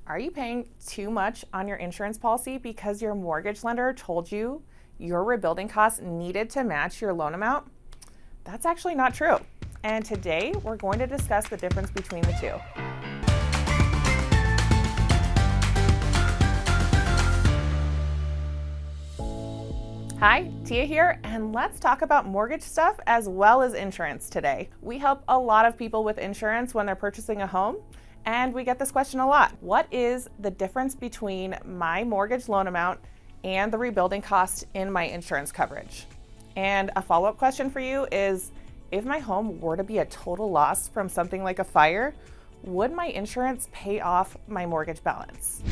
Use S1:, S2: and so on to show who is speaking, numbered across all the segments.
S1: Are you paying too much on your insurance policy because your mortgage lender told you your rebuilding costs needed to match your loan amount? That's actually not true. And today we're going to discuss the difference between the two. Hi, Tia here, and let's talk about mortgage stuff as well as insurance today. We help a lot of people with insurance when they're purchasing a home, and we get this question a lot. What is the difference between my mortgage loan amount and the rebuilding cost in my insurance coverage? And a follow-up question for you is, if my home were to be a total loss from something like a fire, would my insurance pay off my mortgage balance?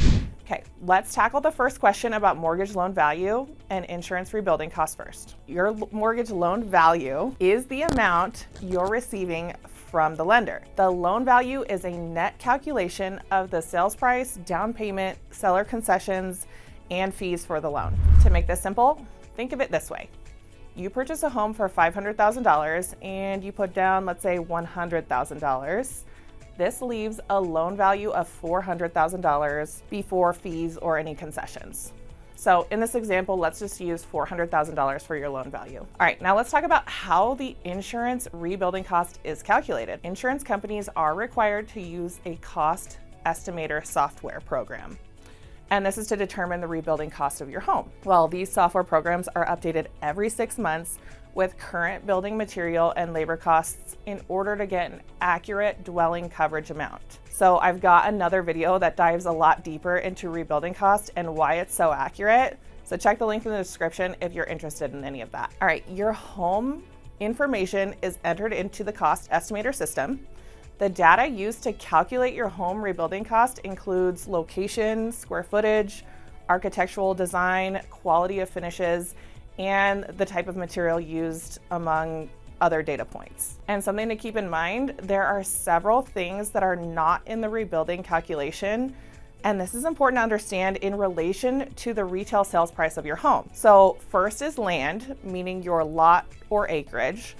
S1: Okay, let's tackle the first question about mortgage loan value and insurance rebuilding costs first. Your mortgage loan value is the amount you're receiving from the lender. The loan value is a net calculation of the sales price, down payment, seller concessions, and fees for the loan. To make this simple, think of it this way. You purchase a home for $500,000 and you put down, let's say, $100,000. This leaves a loan value of $400,000 before fees or any concessions. So in this example, let's just use $400,000 for your loan value. All right, now let's talk about how the insurance rebuilding cost is calculated. Insurance companies are required to use a cost estimator software program. And this is to determine the rebuilding cost of your home. Well, these software programs are updated every 6 months with current building material and labor costs in order to get an accurate dwelling coverage amount. So I've got another video that dives a lot deeper into rebuilding cost and why it's so accurate. So check the link in the description if you're interested in any of that. All right, your home information is entered into the cost estimator system. The data used to calculate your home rebuilding cost includes location, square footage, architectural design, quality of finishes, and the type of material used, among other data points. And something to keep in mind, there are several things that are not in the rebuilding calculation, and this is important to understand in relation to the retail sales price of your home. So first is land, meaning your lot or acreage.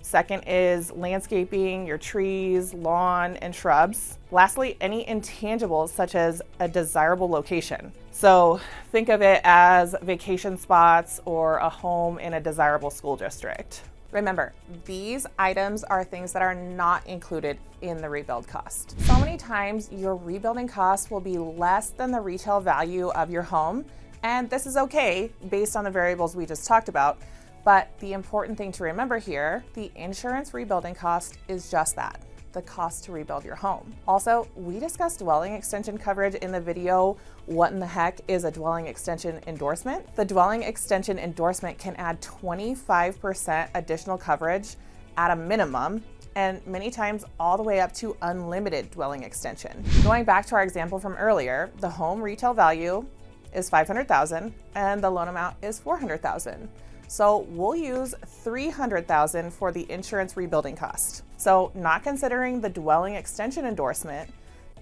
S1: Second is landscaping, your trees, lawn, and shrubs. Lastly, any intangibles such as a desirable location. So think of it as vacation spots or a home in a desirable school district. Remember, these items are things that are not included in the rebuild cost. So many times your rebuilding cost will be less than the retail value of your home, and this is okay based on the variables we just talked about. But the important thing to remember here, the insurance rebuilding cost is just that, the cost to rebuild your home. Also, we discussed dwelling extension coverage in the video, What in the Heck is a Dwelling Extension Endorsement? The dwelling extension endorsement can add 25% additional coverage at a minimum, and many times all the way up to unlimited dwelling extension. Going back to our example from earlier, the home retail value is $500,000 and the loan amount is $400,000. So we'll use $300,000 for the insurance rebuilding cost. So not considering the dwelling extension endorsement,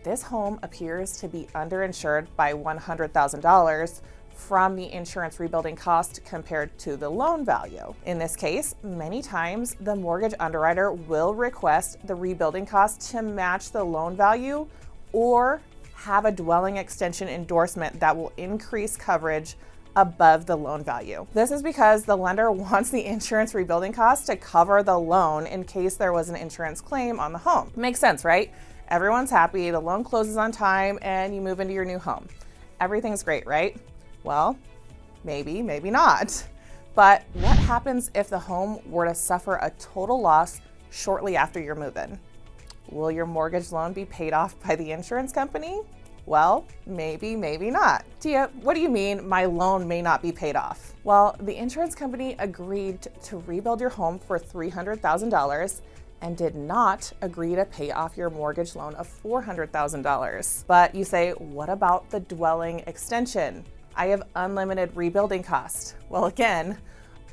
S1: this home appears to be underinsured by $100,000 from the insurance rebuilding cost compared to the loan value. In this case, many times the mortgage underwriter will request the rebuilding cost to match the loan value or have a dwelling extension endorsement that will increase coverage above the loan value. This is because the lender wants the insurance rebuilding cost to cover the loan in case there was an insurance claim on the home. Makes sense, right? Everyone's happy, the loan closes on time, and you move into your new home. Everything's great, right? Well, maybe not. But what happens if the home were to suffer a total loss shortly after your move-in? Will your mortgage loan be paid off by the insurance company? Well, maybe not. Tia, what do you mean my loan may not be paid off? Well, the insurance company agreed to rebuild your home for $300,000 and did not agree to pay off your mortgage loan of $400,000. But you say, what about the dwelling extension? I have unlimited rebuilding cost. Well, again,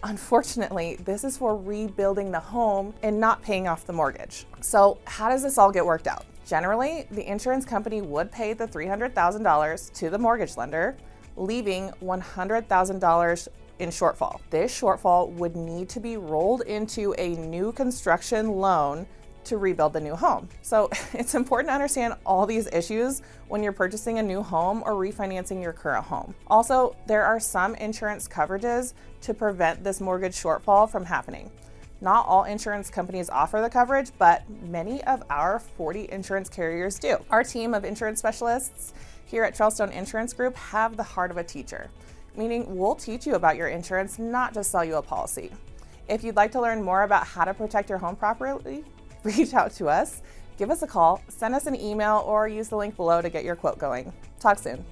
S1: unfortunately, this is for rebuilding the home and not paying off the mortgage. So how does this all get worked out? Generally, the insurance company would pay the $300,000 to the mortgage lender, leaving $100,000 in shortfall. This shortfall would need to be rolled into a new construction loan to rebuild the new home. So it's important to understand all these issues when you're purchasing a new home or refinancing your current home. Also, there are some insurance coverages to prevent this mortgage shortfall from happening. Not all insurance companies offer the coverage, but many of our 40 insurance carriers do. Our team of insurance specialists here at Trailstone Insurance Group have the heart of a teacher, meaning we'll teach you about your insurance, not just sell you a policy. If you'd like to learn more about how to protect your home properly, reach out to us, give us a call, send us an email, or use the link below to get your quote going. Talk soon.